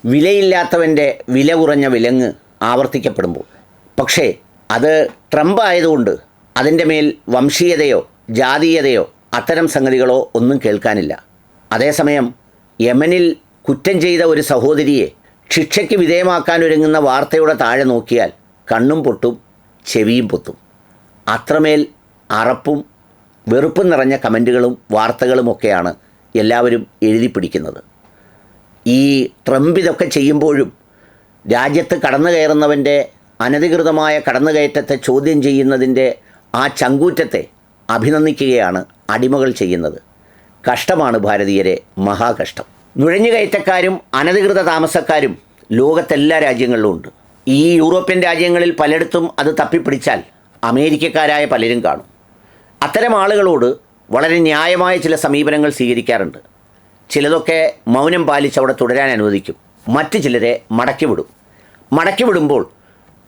വിലയില്ലാത്തവൻ്റെ വില കുറഞ്ഞ വിലങ്ങ് ആവർത്തിക്കപ്പെടുമ്പോൾ. പക്ഷേ അത് ട്രംപ് ആയതുകൊണ്ട് അതിൻ്റെ മേൽ വംശീയതയോ ജാതീയതയോ അത്തരം സംഗതികളോ ഒന്നും കേൾക്കാനില്ല. അതേസമയം യമനിൽ കുറ്റം ചെയ്ത ഒരു സഹോദരിയെ ശിക്ഷയ്ക്ക് വിധേയമാക്കാനൊരുങ്ങുന്ന വാർത്തയുടെ താഴെ നോക്കിയാൽ കണ്ണും പൊട്ടും ചെവിയും പൊത്തും. അത്രമേൽ അറപ്പും വെറുപ്പും നിറഞ്ഞ കമൻറ്റുകളും വാർത്തകളുമൊക്കെയാണ് എല്ലാവരും എഴുതി പിടിക്കുന്നത്. ഈ ട്രംപ് ഇതൊക്കെ ചെയ്യുമ്പോഴും രാജ്യത്ത് കടന്നു കയറുന്നവൻ്റെ അനധികൃതമായ കടന്നുകയറ്റത്തെ ചോദ്യം ചെയ്യുന്നതിൻ്റെ ആ ചങ്കൂറ്റത്തെ അഭിനന്ദിക്കുകയാണ് അടിമകൾ ചെയ്യുന്നത്. കഷ്ടമാണ് ഭാരതീയരെ, മഹാകഷ്ടം. നുഴഞ്ഞുകയറ്റക്കാരും അനധികൃത താമസക്കാരും ലോകത്തെല്ലാ രാജ്യങ്ങളിലും ഉണ്ട്. ഈ യൂറോപ്യൻ രാജ്യങ്ങളിൽ പലയിടത്തും അത് തപ്പിപ്പിടിച്ചാൽ അമേരിക്കക്കാരായ പലരും കാണും. അത്തരം ആളുകളോട് വളരെ ന്യായമായ ചില സമീപനങ്ങൾ സ്വീകരിക്കാറുണ്ട്. ചിലതൊക്കെ മൗനം പാലിച്ച് അവിടെ തുടരാൻ അനുവദിക്കും. മറ്റു ചിലരെ മടക്കി വിടുമ്പോൾ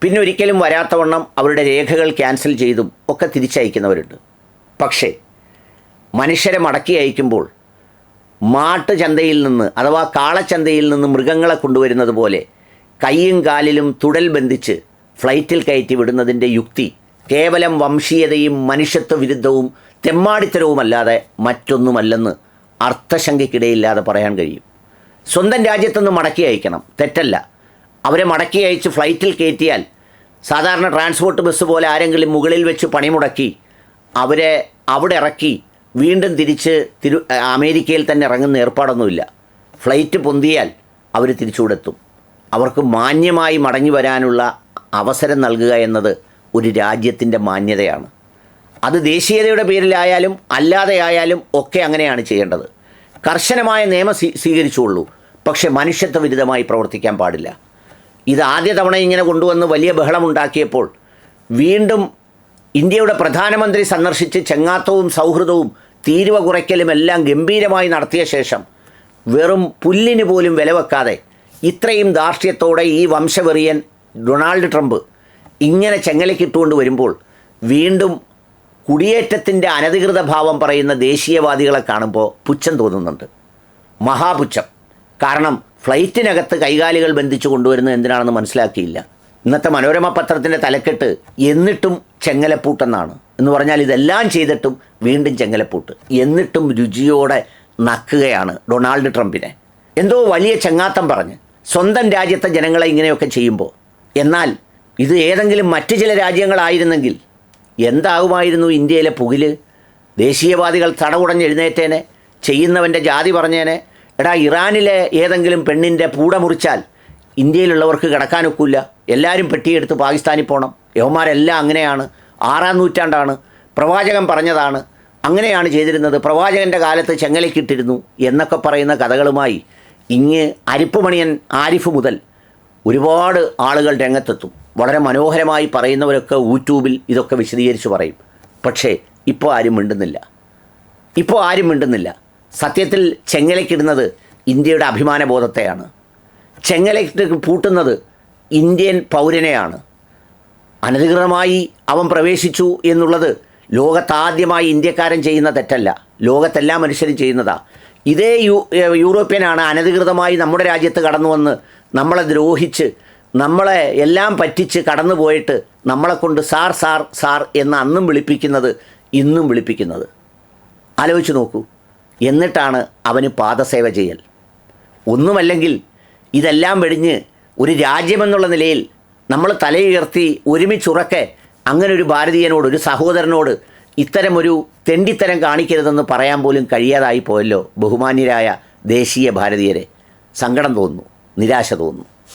പിന്നെ ഒരിക്കലും വരാത്തവണ്ണം അവരുടെ രേഖകൾ ക്യാൻസൽ ചെയ്തും ഒക്കെ തിരിച്ചയക്കുന്നവരുണ്ട്. പക്ഷേ മനുഷ്യരെ മടക്കി അയക്കുമ്പോൾ മാട്ട് ചന്തയിൽ നിന്ന് അഥവാ കാളച്ചന്തയിൽ നിന്ന് മൃഗങ്ങളെ കൊണ്ടുവരുന്നത് പോലെ കൈയും കാലിലും തുടൽ ബന്ധിച്ച് ഫ്ലൈറ്റിൽ കയറ്റി വിടുന്നതിൻ്റെ യുക്തി കേവലം വംശീയതയും മനുഷ്യത്വ വിരുദ്ധവും തെമ്മാടിത്തരവുമല്ലാതെ മറ്റൊന്നുമല്ലെന്ന് അർത്ഥശങ്കയ്ക്കിടയില്ലാതെ പറയാൻ കഴിയും. സ്വന്തം രാജ്യത്തുനിന്ന് മടക്കി അയക്കണം, തെറ്റല്ല. അവരെ മടക്കി അയച്ച് ഫ്ലൈറ്റിൽ കയറ്റിയാൽ സാധാരണ ട്രാൻസ്പോർട്ട് ബസ് പോലെ ആരെങ്കിലും മുകളിൽ വെച്ച് പണിമുടക്കി അവരെ അവിടെ ഇറക്കി വീണ്ടും തിരിച്ച് അമേരിക്കയിൽ തന്നെ ഇറങ്ങുന്ന ഏർപ്പാടൊന്നുമില്ല. ഫ്ലൈറ്റ് പൊന്തിയാൽ അവർ തിരിച്ചുകൂടെത്തും. അവർക്ക് മാന്യമായി മടങ്ങി വരാനുള്ള അവസരം നൽകുക എന്നത് ഒരു രാജ്യത്തിൻ്റെ മാന്യതയാണ്. അത് ദേശീയതയുടെ പേരിലായാലും അല്ലാതെയായാലും ഒക്കെ അങ്ങനെയാണ് ചെയ്യേണ്ടത്. കർശനമായ നിയമം സ്വീകരിച്ചുള്ളൂ, പക്ഷേ മനുഷ്യത്വ വിരുദ്ധമായി പ്രവർത്തിക്കാൻ പാടില്ല. ഇത് ആദ്യ തവണ ഇങ്ങനെ കൊണ്ടുവന്ന് വലിയ ബഹളമുണ്ടാക്കിയപ്പോൾ വീണ്ടും ഇന്ത്യയുടെ പ്രധാനമന്ത്രി സന്ദർശിച്ച് ചെങ്ങാത്തവും സൗഹൃദവും തീരുവ കുറയ്ക്കലുമെല്ലാം ഗംഭീരമായി നടത്തിയ ശേഷം വെറും പുല്ലിന് പോലും വില വെക്കാതെ ഇത്രയും ധാർഷ്ട്യത്തോടെ ഈ വംശവെറിയൻ ഡൊണാൾഡ് ട്രംപ് ഇങ്ങനെ ചെങ്ങലക്കിട്ടുകൊണ്ട് വരുമ്പോൾ വീണ്ടും കുടിയേറ്റത്തിൻ്റെ അനധികൃത ഭാവം പറയുന്ന ദേശീയവാദികളെ കാണുമ്പോൾ പുച്ഛം തോന്നുന്നുണ്ട്, മഹാപുച്ഛം. കാരണം ഫ്ലൈറ്റിനകത്ത് കൈകാലുകൾ ബന്ധിച്ച് കൊണ്ടുവരുന്നത് എന്തിനാണെന്ന് മനസ്സിലാക്കിയില്ല. ഇന്നത്തെ മനോരമ പത്രത്തിൻ്റെ തലക്കെട്ട് എന്നിട്ടും ചെങ്ങലപ്പൂട്ടെന്നാണ്. എന്ന് പറഞ്ഞാൽ ഇതെല്ലാം ചെയ്തിട്ടും വീണ്ടും ചെങ്ങലപ്പൂട്ട്. എന്നിട്ടും രുചിയോടെ നക്കുകയാണ് ഡൊണാൾഡ് ട്രംപിനെ. എന്തോ വലിയ ചങ്ങാത്തം പറഞ്ഞ് സ്വന്തം രാജ്യത്തെ ജനങ്ങളെ ഇങ്ങനെയൊക്കെ ചെയ്യുമ്പോൾ. എന്നാൽ ഇത് ഏതെങ്കിലും മറ്റ് ചില രാജ്യങ്ങളായിരുന്നെങ്കിൽ എന്താകുമായിരുന്നു ഇന്ത്യയിലെ പുകില്? ദേശീയവാദികൾ തടകുടഞ്ഞ് എഴുന്നേറ്റേനെ, ചെയ്യുന്നവൻ്റെ ജാതി പറഞ്ഞേനെ. എടാ, ഇറാനിലെ ഏതെങ്കിലും പെണ്ണിൻ്റെ പൂട മുറിച്ചാൽ ഇന്ത്യയിലുള്ളവർക്ക് കിടക്കാനൊക്കില്ല, എല്ലാവരും പെട്ടിയെടുത്ത് പാകിസ്ഥാനിൽ പോകണം. യവന്മാരെല്ലാം അങ്ങനെയാണ്, 6-ാം നൂറ്റാണ്ടാണ്, പ്രവാചകൻ പറഞ്ഞതാണ്, അങ്ങനെയാണ് ചെയ്തിരുന്നത്, പ്രവാചകൻ്റെ കാലത്ത് ചെങ്ങലക്കിട്ടിരുന്നു എന്നൊക്കെ പറയുന്ന കഥകളുമായി ഇങ്ങ് അരിപ്പുമണിയൻ ആരിഫ് മുതൽ ഒരുപാട് ആളുകൾ രംഗത്തെത്തും. വളരെ മനോഹരമായി പറയുന്നവരൊക്കെ യൂട്യൂബിൽ ഇതൊക്കെ വിശദീകരിച്ച് പറയും. പക്ഷേ ഇപ്പോൾ ആരും മിണ്ടുന്നില്ല. സത്യത്തിൽ ചെങ്ങലക്കിടുന്നത് ഇന്ത്യയുടെ അഭിമാനബോധത്തെയാണ്. ചെങ്ങലക്കിട്ട് പൂട്ടുന്നത് ഇന്ത്യൻ പൗരനെയാണ്. അനധികൃതമായി അവൻ പ്രവേശിച്ചു എന്നുള്ളത് ലോകത്താദ്യമായി ഇന്ത്യക്കാരൻ ചെയ്യുന്ന തെറ്റല്ല, ലോകത്തെല്ലാ മനുഷ്യരും ചെയ്യുന്നതാണ്. ഇതേ യൂറോപ്യനാണ് അനധികൃതമായി നമ്മുടെ രാജ്യത്ത് കടന്നു വന്ന് നമ്മളെ ദ്രോഹിച്ച് നമ്മളെ എല്ലാം പറ്റിച്ച് കടന്നു പോയിട്ട് നമ്മളെ കൊണ്ട് സാർ സാർ സാർ എന്ന് അന്നും വിളിപ്പിക്കുന്നത് ഇന്നും വിളിപ്പിക്കുന്നത്. ആലോചിച്ച് നോക്കൂ. എന്നിട്ടാണ് അവന് പാദസേവ ചെയ്യൽ. ഒന്നുമല്ലെങ്കിൽ ഇതെല്ലാം വെടിഞ്ഞ് ഒരു രാജ്യമെന്നുള്ള നിലയിൽ നമ്മൾ തലയുയർത്തി ഒരുമിച്ചുറക്കെ അങ്ങനൊരു ഭാരതീയനോട്, ഒരു സഹോദരനോട് ഇത്തരമൊരു തെണ്ടിത്തരം കാണിക്കരുതെന്ന് പറയാൻ പോലും കഴിയാതായി പോയല്ലോ ബഹുമാന്യരായ ദേശീയ ഭാരതീയരെ. സങ്കടം തോന്നുന്നു, നിരാശ തോന്നുന്നു.